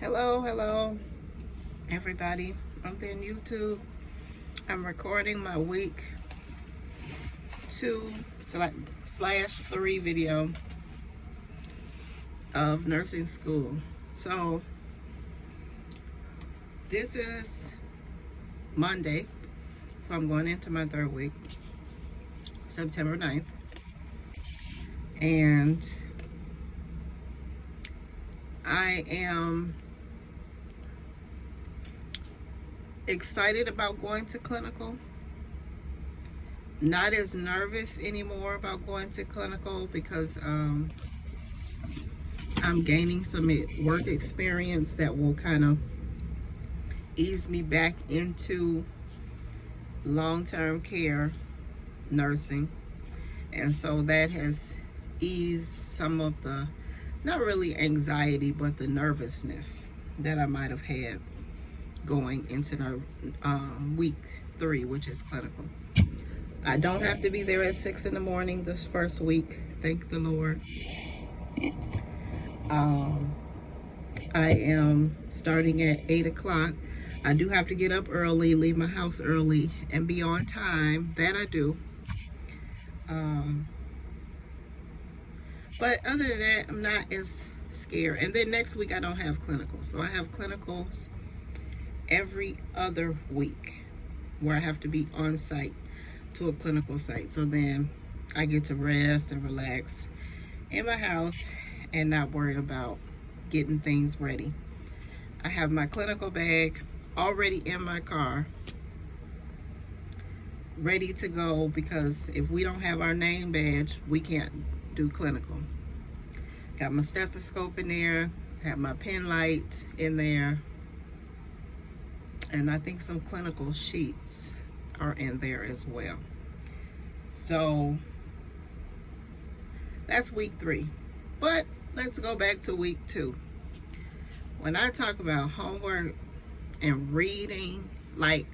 Hello, everybody. I'm in YouTube. I'm recording my week 2/3 video of nursing school. So this is Monday, so I'm going into my third week, September 9th, and I am excited about going to clinical. Not as nervous anymore about going to clinical because I'm gaining some work experience that will kind of ease me back into long-term care nursing. And so that has eased some of the, not really anxiety, but the nervousness that I might have had going into week 3, which is clinical. I don't have to be there at 6 in the morning this first week, thank the Lord. I am starting at 8 o'clock. I do have to get up early, leave my house early, and be on time. That I do. But other than that, I'm not as scared. And then next week I don't have clinicals. So I have clinicals every other week where I have to be on site to a clinical site. So then I get to rest and relax in my house and not worry about getting things ready. I have my clinical bag already in my car, ready to go, because if we don't have our name badge, we can't do clinical. Got my stethoscope in there, have my pen light in there, and I think some clinical sheets are in there as well. So that's week 3. But let's go back to week 2. When I talk about homework and reading, like,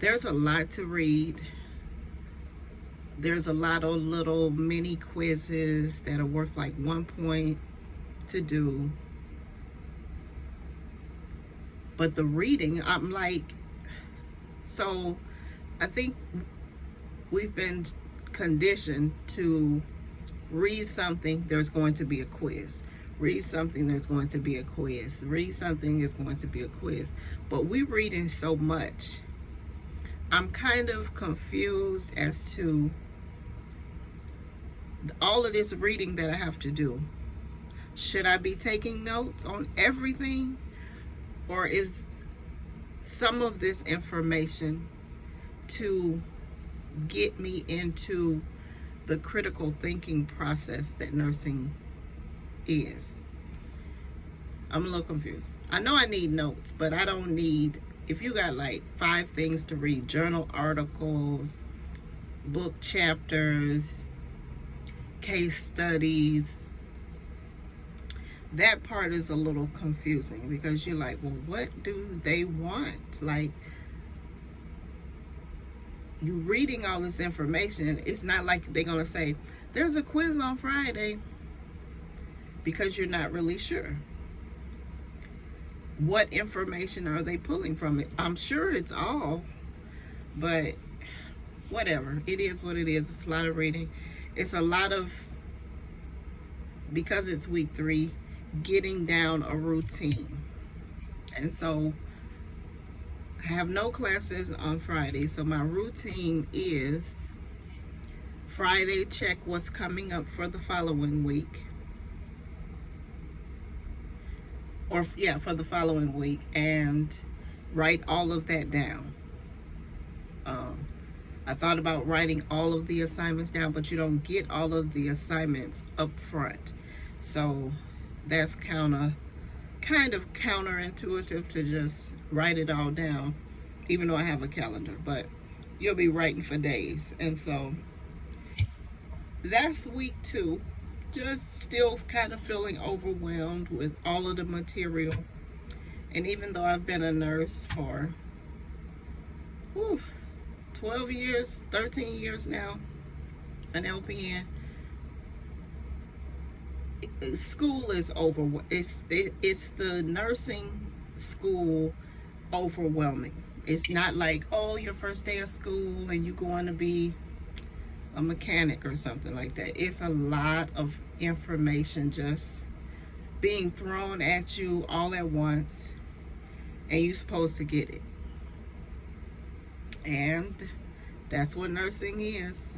there's a lot to read. There's a lot of little mini quizzes that are worth like 1 point to do. But the reading, I'm like, so I think we've been conditioned to read something, there's going to be a quiz. Read something, there's going to be a quiz. Read something, there's going to be a quiz. But we're reading so much. I'm kind of confused as to all of this reading that I have to do. Should I be taking notes on everything? Or is some of this information to get me into the critical thinking process that nursing is? I'm a little confused. I know I need notes, but I don't need, if you got like 5 things to read, journal articles, book chapters, case studies, that part is a little confusing, because you're like, well, what do they want? Like, you reading all this information, it's not like they're gonna say there's a quiz on Friday, because you're not really sure. What information are they pulling from it? I'm sure it's all, but whatever. It is what it is. It's a lot of reading. It's a lot of, because it's week 3, getting down a routine. And so I have no classes on Friday, so my routine is Friday, check what's coming up for the following week. For the following week, and write all of that down. I thought about writing all of the assignments down, but you don't get all of the assignments up front. So that's kind of counterintuitive to just write it all down, even though I have a calendar, but you'll be writing for days. And so that's week 2. Just still kind of feeling overwhelmed with all of the material. And even though I've been a nurse for 12 years, 13 years now, an LPN, school is over. It's the nursing school overwhelming. It's not like, oh, your first day of school and you're going to be a mechanic or something like that. It's a lot of information just being thrown at you all at once, and you're supposed to get it. And that's what nursing is.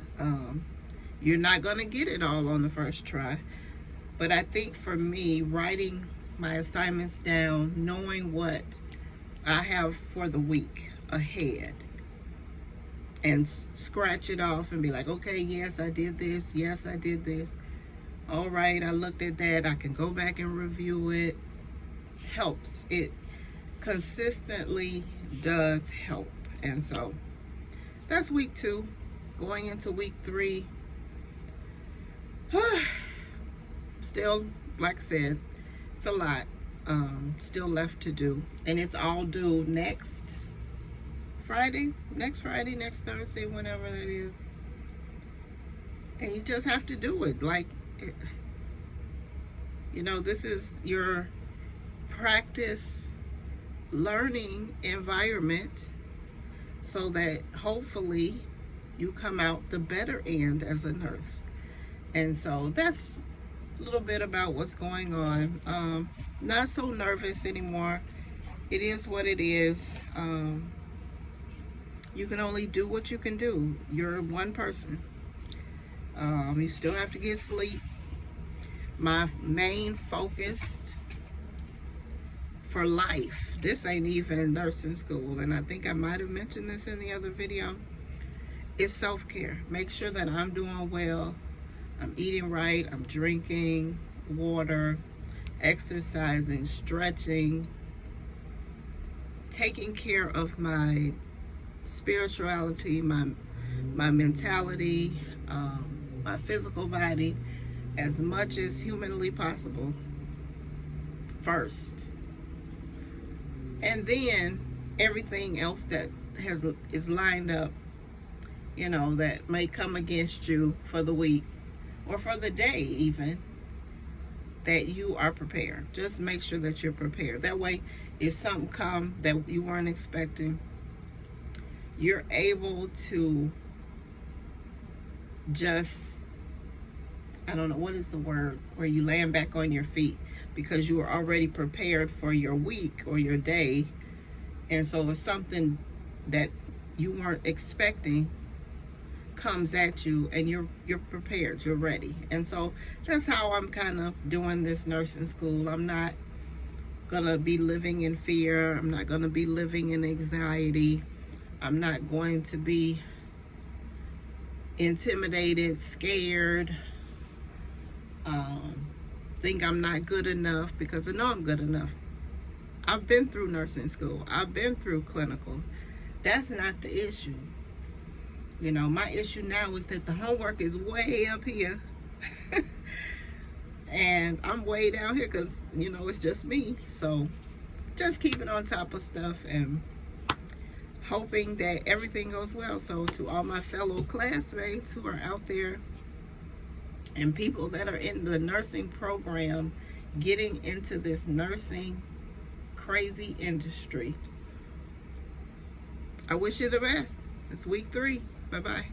You're not going to get it all on the first try. But I think for me, writing my assignments down, knowing what I have for the week ahead, and scratch it off and be like, okay, yes, I did this. Yes, I did this. All right, I looked at that. I can go back and review it. Helps. It consistently does help. And so that's week 2. Going into week 3. Still, like I said, it's a lot still left to do. And it's all due next Friday, next Thursday, whenever that is. And you just have to do it. Like, you know, this is your practice learning environment so that hopefully you come out the better end as a nurse. And so that's a little bit about what's going on. Not so nervous anymore. It is what it is. You can only do what you can do. You're one person. You still have to get sleep. My main focus for life, this ain't even nursing school, and I think I might have mentioned this in the other video, is self-care. Make sure that I'm doing well, I'm eating right, I'm drinking water, exercising, stretching, taking care of my spirituality, my mentality, my physical body, as much as humanly possible first. And then everything else that is lined up, you know, that may come against you for the week or for the day even, that you are prepared. Just make sure that you're prepared. That way, if something comes that you weren't expecting, you're able to just, I don't know, what is the word, where you land back on your feet because you were already prepared for your week or your day. And so if something that you weren't expecting comes at you, and you're prepared, you're ready. And so that's how I'm kind of doing this nursing school. I'm not gonna be living in fear. I'm not gonna be living in anxiety. I'm not going to be intimidated, scared, think I'm not good enough, because I know I'm good enough. I've been through nursing school. I've been through clinical. That's not the issue. You know, my issue now is that the homework is way up here. And I'm way down here because, you know, it's just me. So just keeping on top of stuff and hoping that everything goes well. So to all my fellow classmates who are out there and people that are in the nursing program, getting into this nursing crazy industry, I wish you the best. It's week 3. Bye-bye.